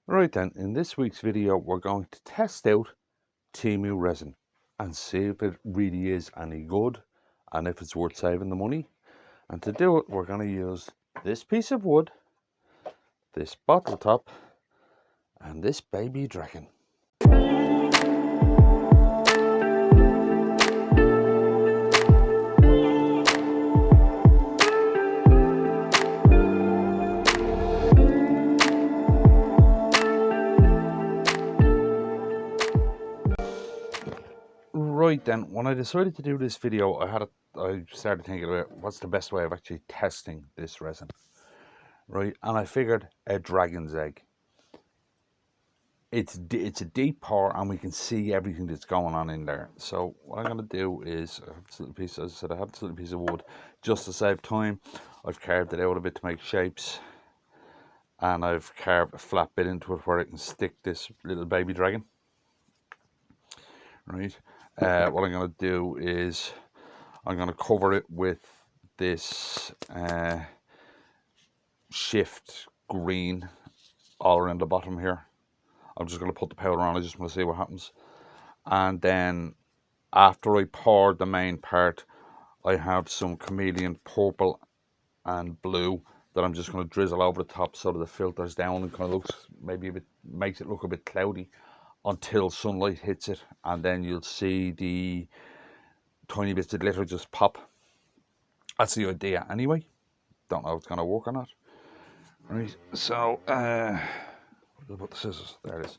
Right then, in this week's video we're going to test out Temu resin and see if it really is any good and if it's worth saving the money. And to do it we're going to use this piece of wood, this bottle top and this baby dragon. Right then, when I decided to do this video, I started thinking about what's the best way of actually testing this resin, right? And I figured a dragon's egg. It's a deep pour, and we can see everything that's going on in there. So what I'm going to do is, I have this little piece, as I said, I have this little piece of wood just to save time. I've carved it out a bit to make shapes, and I've carved a flat bit into it where I can stick this little baby dragon. Right. What I'm going to do is I'm going to cover it with this shift green all around the bottom here. I'm just going to put the powder on. I just want to see what happens. And then after I pour the main part, I have some chameleon purple and blue that I'm just going to drizzle over the top so that it filters down and kind of looks maybe a bit, makes it look a bit cloudy until sunlight hits it, and then you'll see the tiny bits of glitter just pop. That's the idea anyway. Don't know if it's going to work or not. Right, so I'll put the scissors. There it is.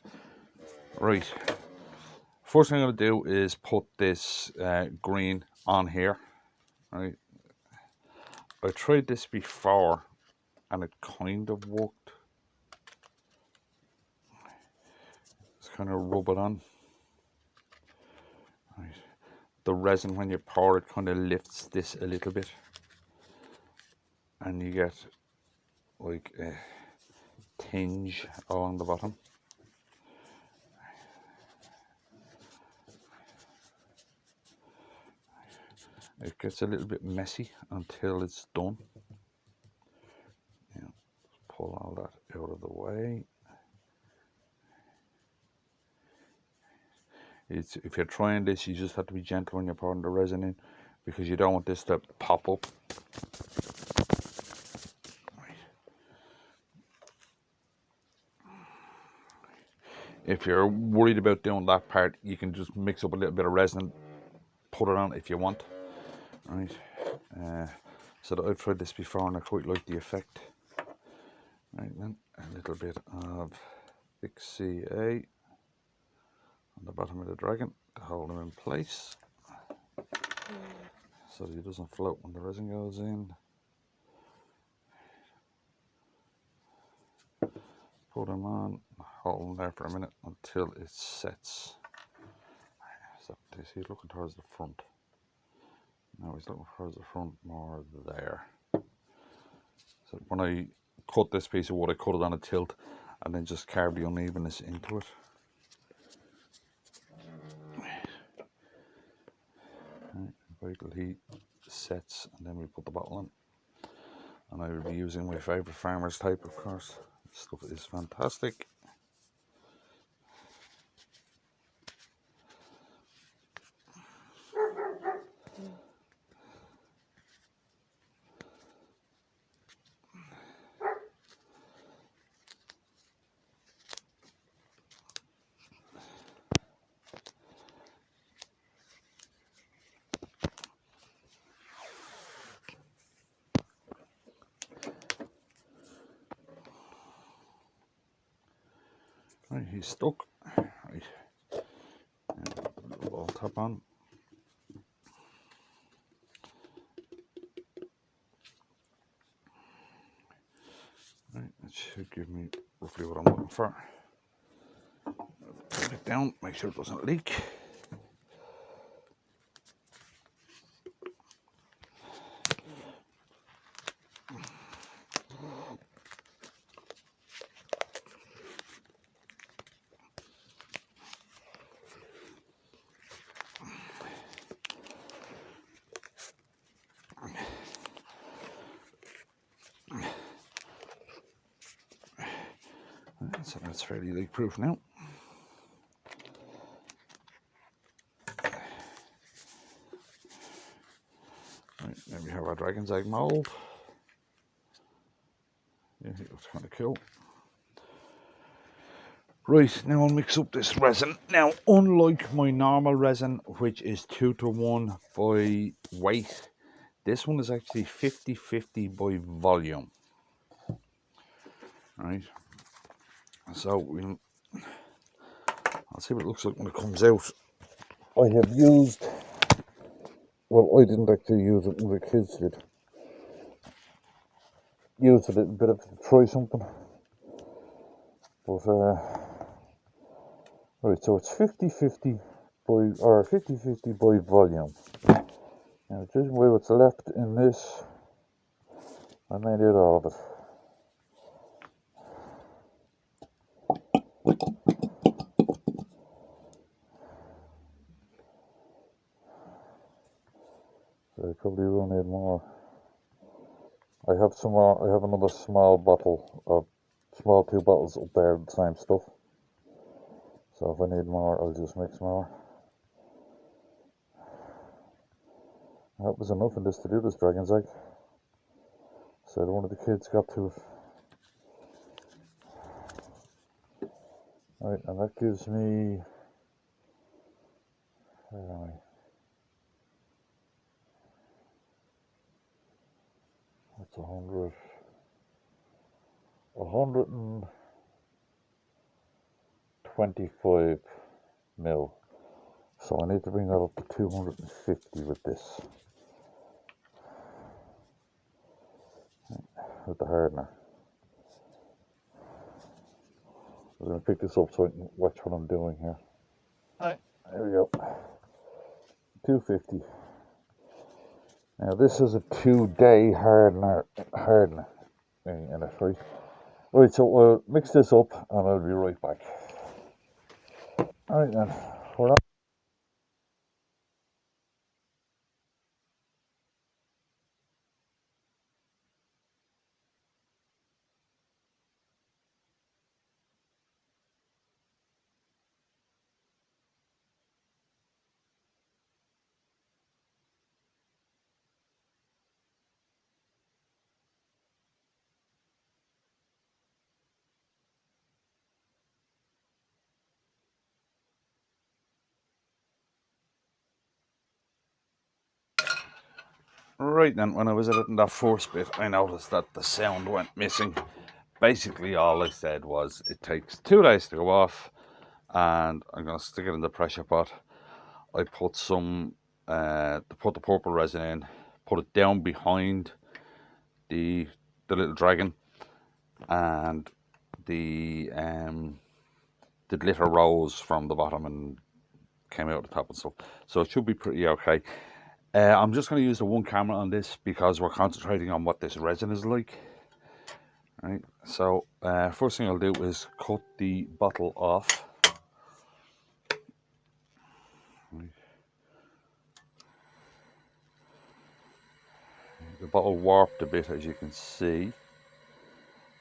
Right, first thing I'm going to do is put this green on here. Right, I tried this before and it kind of worked. Just kind of rub it on. Right. The resin, when you pour it, kind of lifts this a little bit, and you get like a tinge along the bottom. It gets a little bit messy until it's done. Yeah, pull all that out of the way. If you're trying this, you just have to be gentle when you're pouring the resin in, because you don't want this to pop up. If you're worried about doing that part, you can just mix up a little bit of resin, put it on if you want. Right. So that I've tried this before and I quite like the effect. Right then, a little bit of Fix CA on the bottom of the dragon to hold him in place so that he doesn't float when the resin goes in. Put him on, hold him there for a minute until it sets. So is he looking towards the front? No, he's looking towards the front, more there. So when I cut this piece of wood, I cut it on a tilt and then just carve the unevenness into it. Wait till he sets and then we put the bottle in. And I will be using my favourite farmer's type, of course. This stuff is fantastic. Right, he's stuck. Right, put a ball top on. Right, that should give me roughly what I'm looking for. Put it down, make sure it doesn't leak. So that's fairly leak proof now. Right, there we have our dragon's egg mould. Yeah, it looks kind of cool. Right, now I'll mix up this resin. Now, unlike my normal resin, which is 2:1 by weight, this one is actually 50-50 by volume. Right, so I'll see what it looks like when it comes out. I have used, well, I didn't actually use it, the kids did. Used it a bit of to try something. But, right, so it's 50-50 by, or 50-50 by volume. Now, judging by what's left in this, I made out all of it. So I probably will need more. I have some more. I have another small bottle of small 2 bottles up there of the same stuff. So if I need more, I'll just mix more. That was enough in this to do this dragon's egg. So one of the kids got to it. Right, and that gives me, where am I? That's 125 mil. So I need to bring that up to 250 with this. With the hardener. I'm going to pick this up so I can watch what I'm doing here. Right, there we go. 250. Now this is a 2-day hardener in it, right? Right, so we'll mix this up and I'll be right back. Alright then, we're on. Right then, when I was editing that first bit, I noticed that the sound went missing. Basically, all I said was it takes 2 days to go off, and I'm going to stick it in the pressure pot. I put some, put the purple resin in, put it down behind the little dragon, and the glitter rose from the bottom and came out the top and stuff. So it should be pretty okay. I'm just going to use the one camera on this because we're concentrating on what this resin is like. Right, so first thing I'll do is cut the bottle off. Right. The bottle warped a bit, as you can see.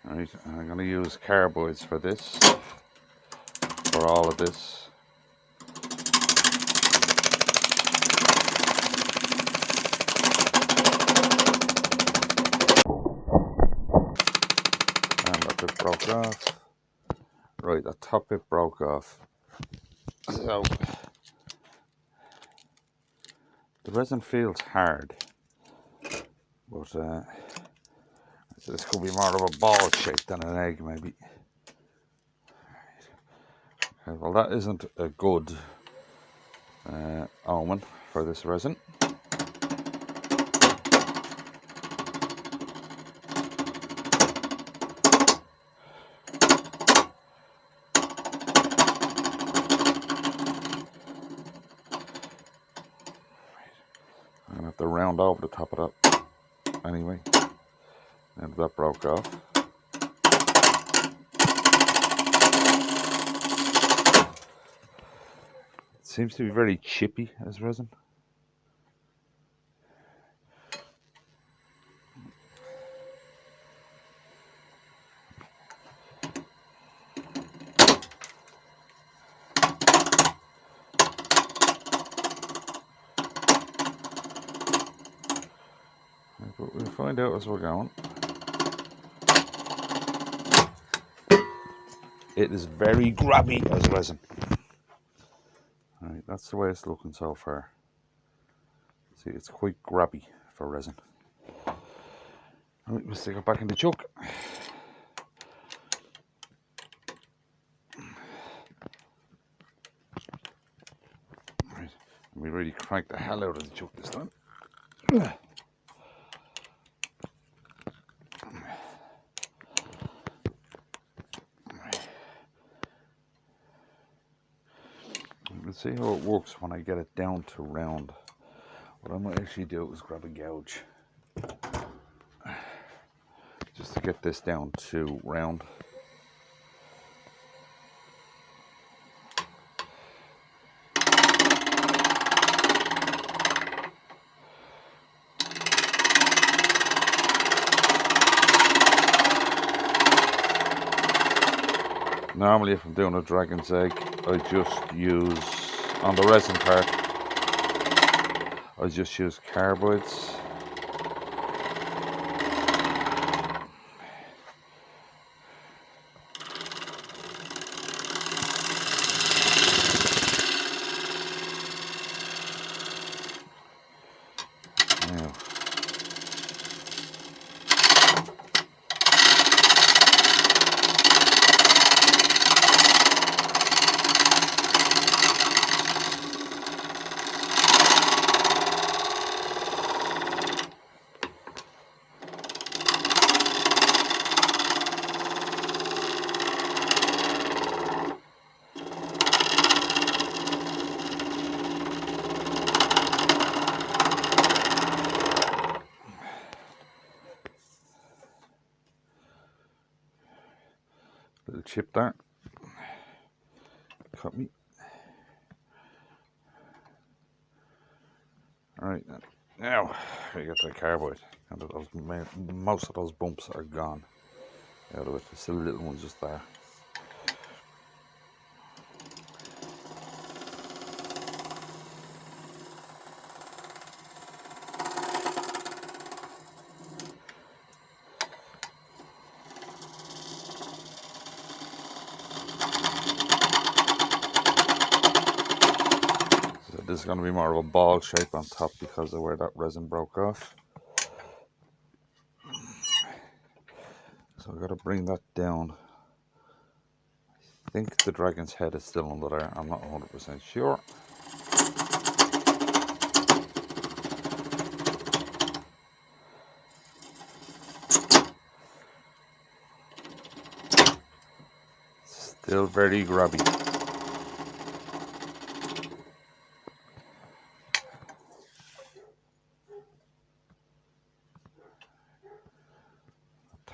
Right, and I'm going to use carbides for this, for all of this. Bit broke off. Right, the top bit broke off. So the resin feels hard, but so this could be more of a ball shape than an egg, maybe. Okay, well, that isn't a good omen for this resin. I'm gonna have to round over the top of that anyway. And that broke off. It seems to be very chippy as resin. but we'll find out as we're going. It is very grabby as resin. Alright, that's the way it's looking so far. See, it's quite grabby for resin. Alright, we'll stick it back in the chuck. Right, and we really crank the hell out of the chuck this time. We'll see how it works when I get it down to round. What I might actually do is grab a gouge just to get this down to round. Normally if I'm doing a dragon's egg, I just use, on the resin part, I just use carbides. Now, little chip there. Cut me. Alright, now we get the carbide, and most of those bumps are gone out of it. There's still a little one just there. This is going to be more of a ball shape on top because of where that resin broke off. So I've got to bring that down. I think the dragon's head is still under there. I'm not 100% sure. Still very grubby.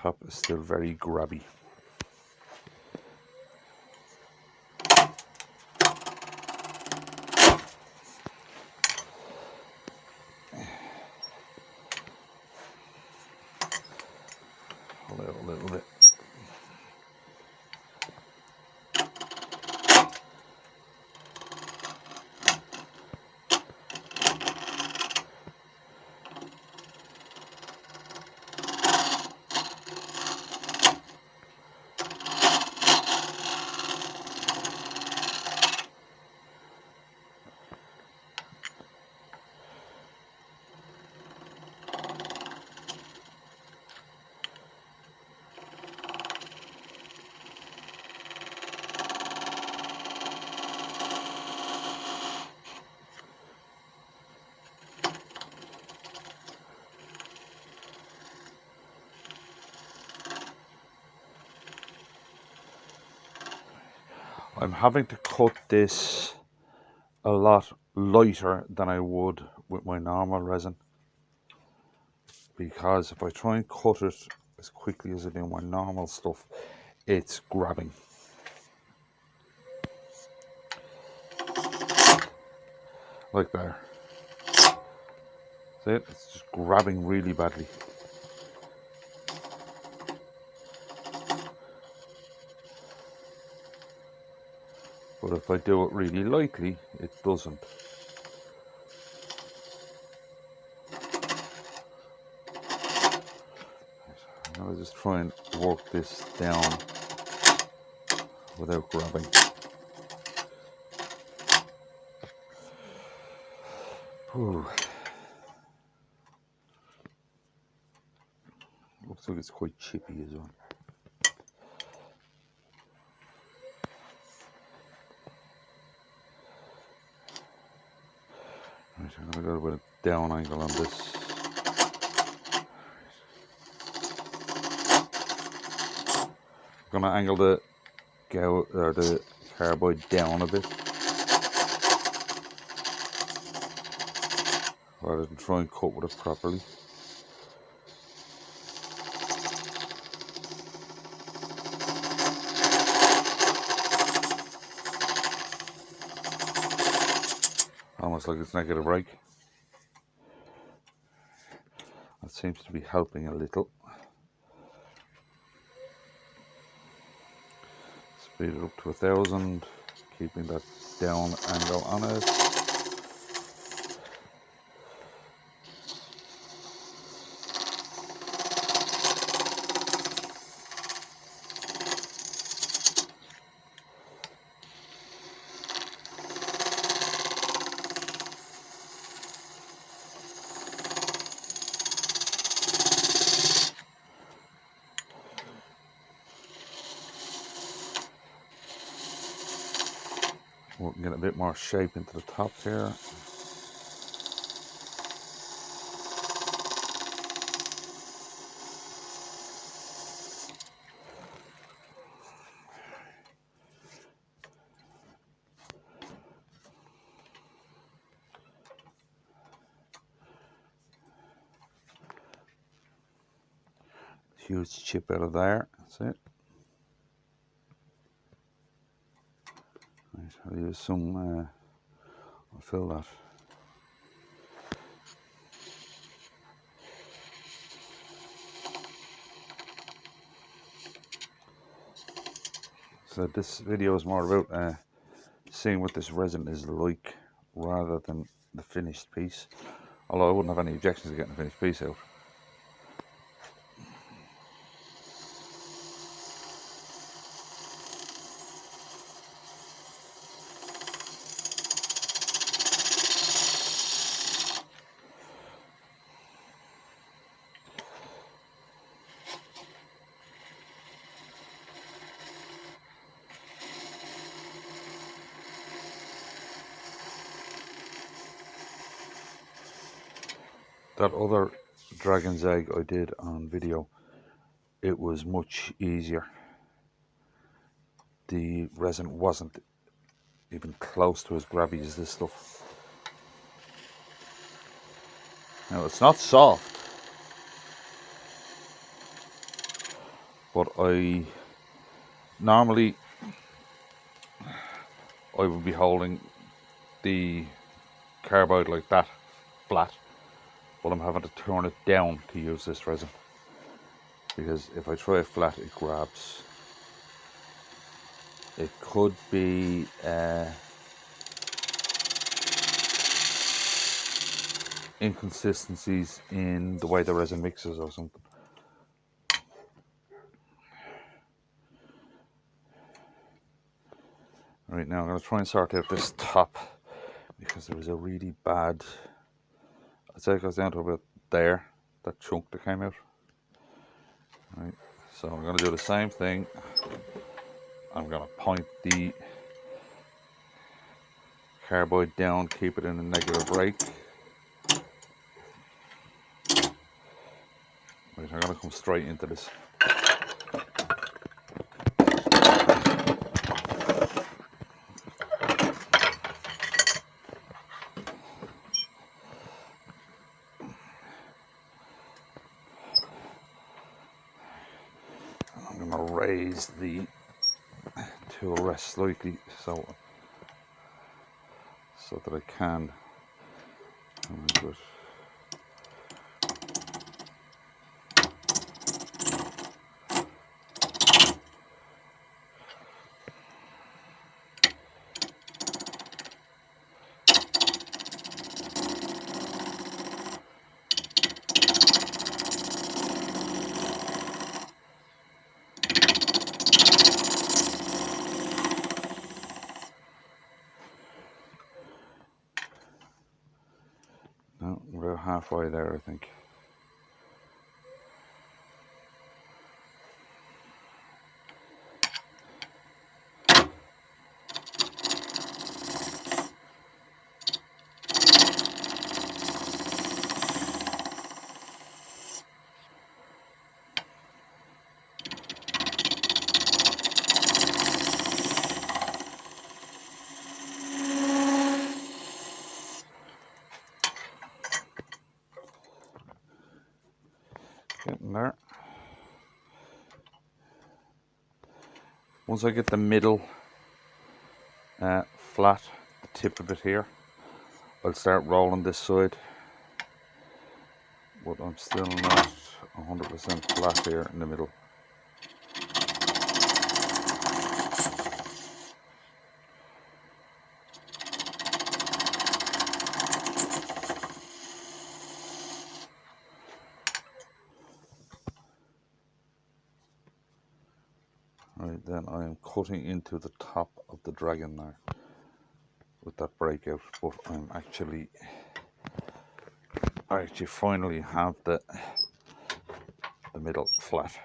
Top is still very grubby. Hold out a little bit. I'm having to cut this a lot lighter than I would with my normal resin, because if I try and cut it as quickly as I do my normal stuff, it's grabbing. Like there. See it? It's just grabbing really badly. But if I do it really lightly, it doesn't. I'll just try and work this down without grabbing. Whew. Looks like it's quite chippy as well. Right, I'm going to go with a down angle on this. I'm going to angle the carbide down a bit, rather than try and cut with it properly. Almost like it's negative break. That seems to be helping a little. Speed it up to 1000, keeping that down angle on it. We can get a bit more shape into the top here. Huge chip out of there, that's it. Right, I'll use some, I'll fill that. So this video is more about seeing what this resin is like rather than the finished piece. Although I wouldn't have any objections to getting the finished piece out. That other dragon's egg I did on video, it was much easier. The resin wasn't even close to as grabby as this stuff. Now it's not soft, but I would be holding the carbide like that, flat, but I'm having to turn it down to use this resin, because if I try it flat it grabs. It could be inconsistencies in the way the resin mixes or something. Right, now I'm going to try and sort out this top, because there was a really bad, I'd say it goes down to about there, that chunk that came out. Right, so I'm going to do the same thing. I'm going to point the carbide down, keep it in a negative rate. Right, I'm going to come straight into this. I'm going to raise the tool rest slightly so that I can do it. halfway there, I think. Getting there. Once I get the middle flat, the tip of it here, I'll start rolling this side. But I'm still not 100% flat here in the middle. Right, then I am cutting into the top of the dragon now with that breakout, but I actually finally have the middle flat.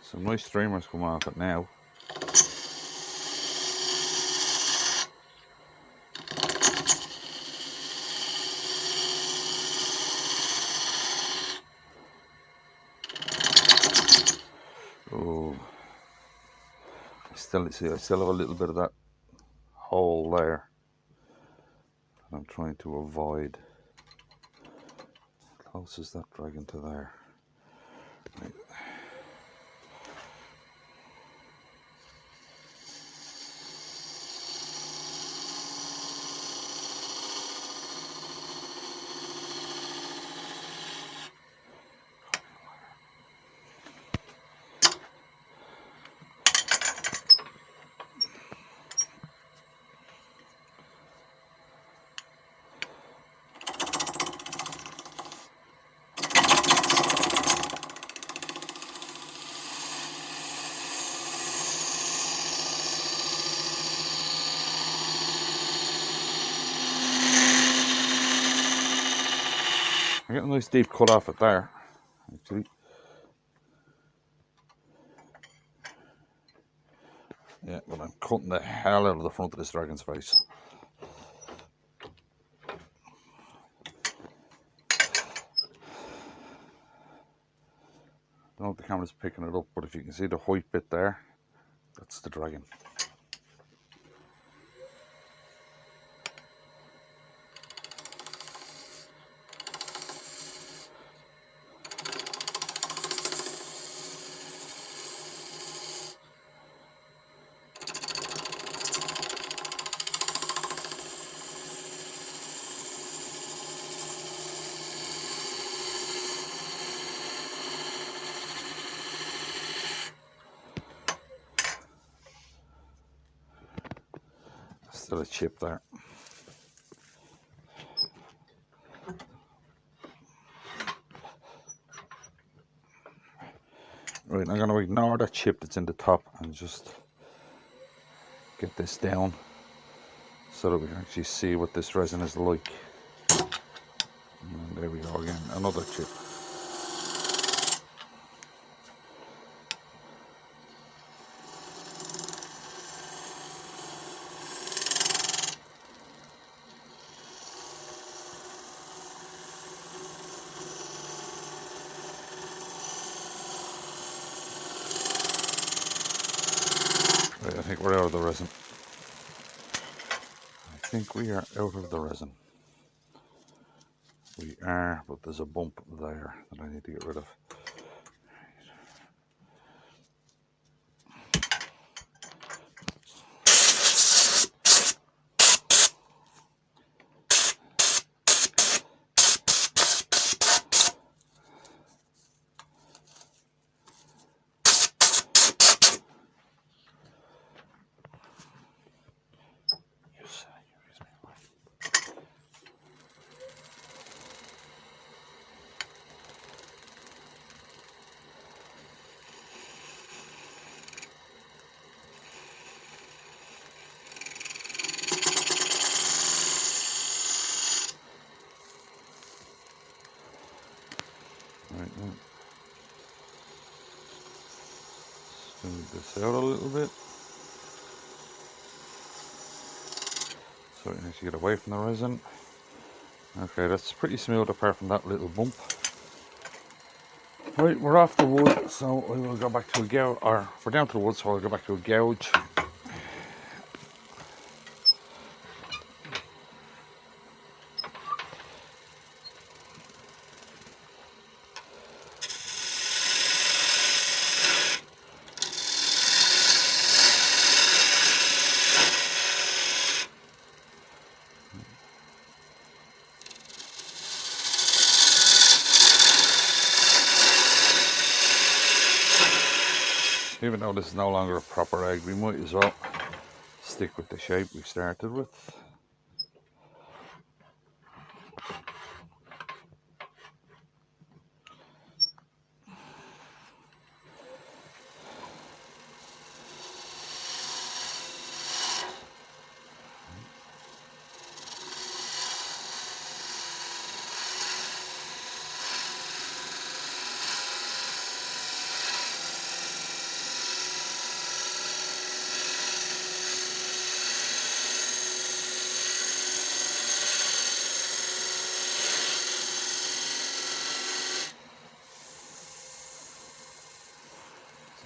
Some nice streamers come off it now. Oh, I still have a little bit of that hole there. I'm trying to avoid. How close is that dragon to there? Right. I got a nice deep cut off it there, actually. Yeah, but I'm cutting the hell out of the front of this dragon's face. I don't know if the camera's picking it up, but if you can see the white bit there, that's the dragon. Still a chip there. Right, I'm going to ignore that chip that's in the top and just get this down so that we can actually see what this resin is like. And there we go again, another chip. Right, I think we're out of the resin. I think we are out of the resin. We are, but there's a bump there that I need to get rid of. Smooth this out a little bit. So you need to get away from the resin. Okay, that's pretty smooth apart from that little bump. Right, we're off the wood, so we will go back to a gouge, or we're down to the wood, so I'll go back to a gouge. Even though this is no longer a proper egg, we might as well stick with the shape we started with.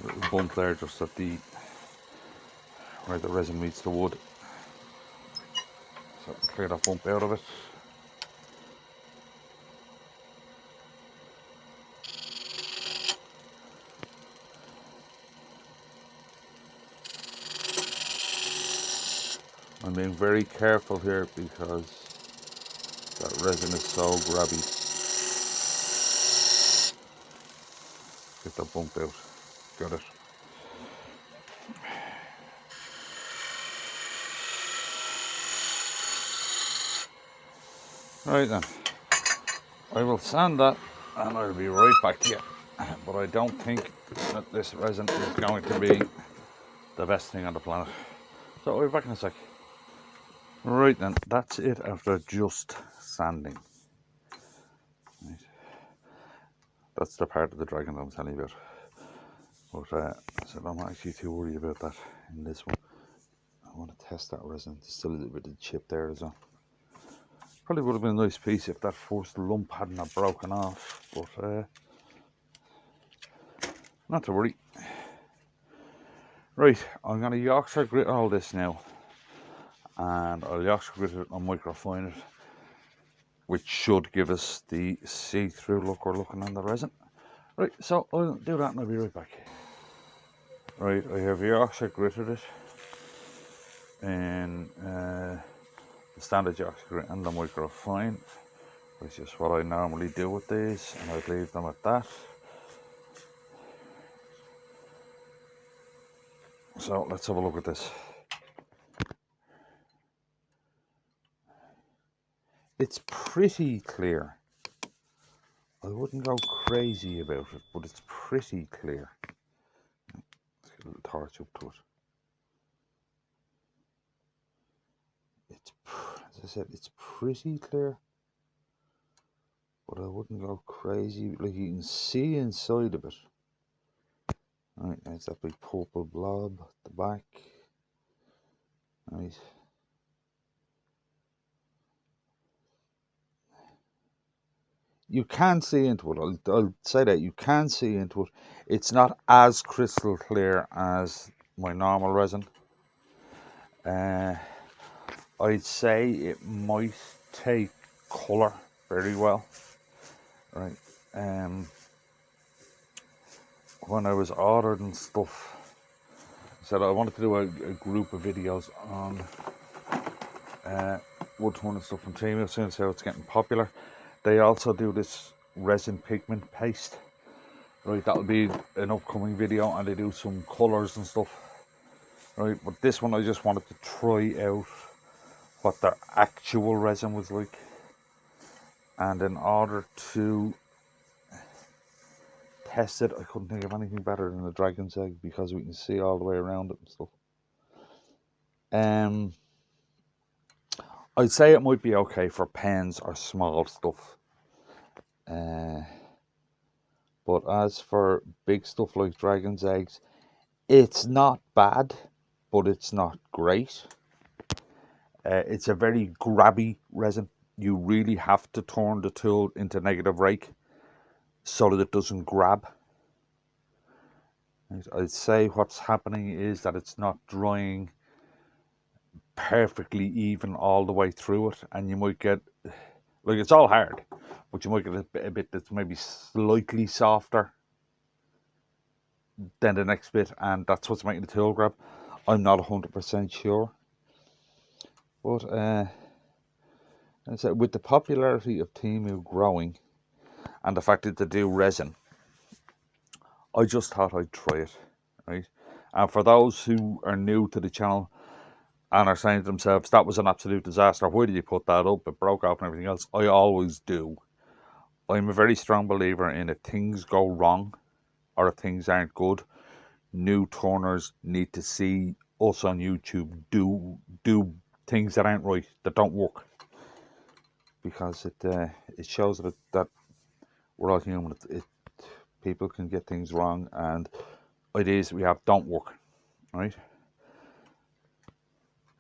A little bump there just at the where the resin meets the wood, so I can clear that bump out of it. I'm being very careful here because that resin is so grabby. Get that bump out. Got it. Right then, I will sand that and I'll be right back to you. But I don't think that this resin is going to be the best thing on the planet. So I'll be back in a sec. Right then, that's it after just sanding. Right. That's the part of the dragon that I'm telling you about. But so I'm not actually too worried about that in this one. I want to test that resin. There's still a little bit of chip there as well. Probably would have been a nice piece if that first lump hadn't have broken off, but not to worry. Right, I'm going to Yorkshire grit all this now, and I'll Yorkshire grit it and microfine it, which should give us the see-through look we're looking on the resin. Right, so I'll do that and I'll be right back. Right, I have Yorkshire gritted it in the standard Yorkshire grit and the microfine, which is what I normally do with these, and I'd leave them at that. So let's have a look at this. It's pretty clear. I wouldn't go crazy about it, but it's pretty clear. Let's get a little torch up to it. It's, as I said, it's pretty clear, but I wouldn't go crazy. Like, you can see inside of it. Right, there's that big purple blob at the back. Right. You can see into it. I'll say that you can see into it. It's not as crystal clear as my normal resin. I'd say it might take colour very well. Right. When I was ordering stuff, I said I wanted to do a group of videos on woodturning stuff from Temu, since how it's getting popular. They also do this resin pigment paste. Right, that'll be an upcoming video, and they do some colours and stuff. Right, but this one I just wanted to try out what their actual resin was like. And in order to test it, I couldn't think of anything better than a dragon's egg, because we can see all the way around it and stuff. I'd say it might be okay for pens or small stuff. But as for big stuff like dragon's eggs, it's not bad, but it's not great. It's a very grabby resin. You really have to turn the tool into negative rake so that it doesn't grab. I'd say what's happening is that it's not drying perfectly even all the way through it, and you might get, like, it's all hard, but you might get a bit that's maybe slightly softer than the next bit, and that's what's making the tool grab. I'm not 100% sure, but with the popularity of Temu growing and the fact that they do resin, I just thought I'd try it, right? And for those who are new to the channel and are saying to themselves, that was an absolute disaster, why did you put that up, it broke off and everything else, I always do. I'm a very strong believer in, if things go wrong or if things aren't good, new turners need to see us on YouTube do things that aren't right, that don't work, because it shows that we're all human. People can get things wrong, and ideas we have don't work, right?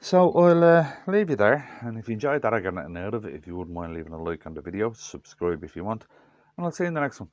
So I'll leave you there, and if you enjoyed that, I got nothing out of it, if you wouldn't mind leaving a like on the video, subscribe if you want, and I'll see you in the next one.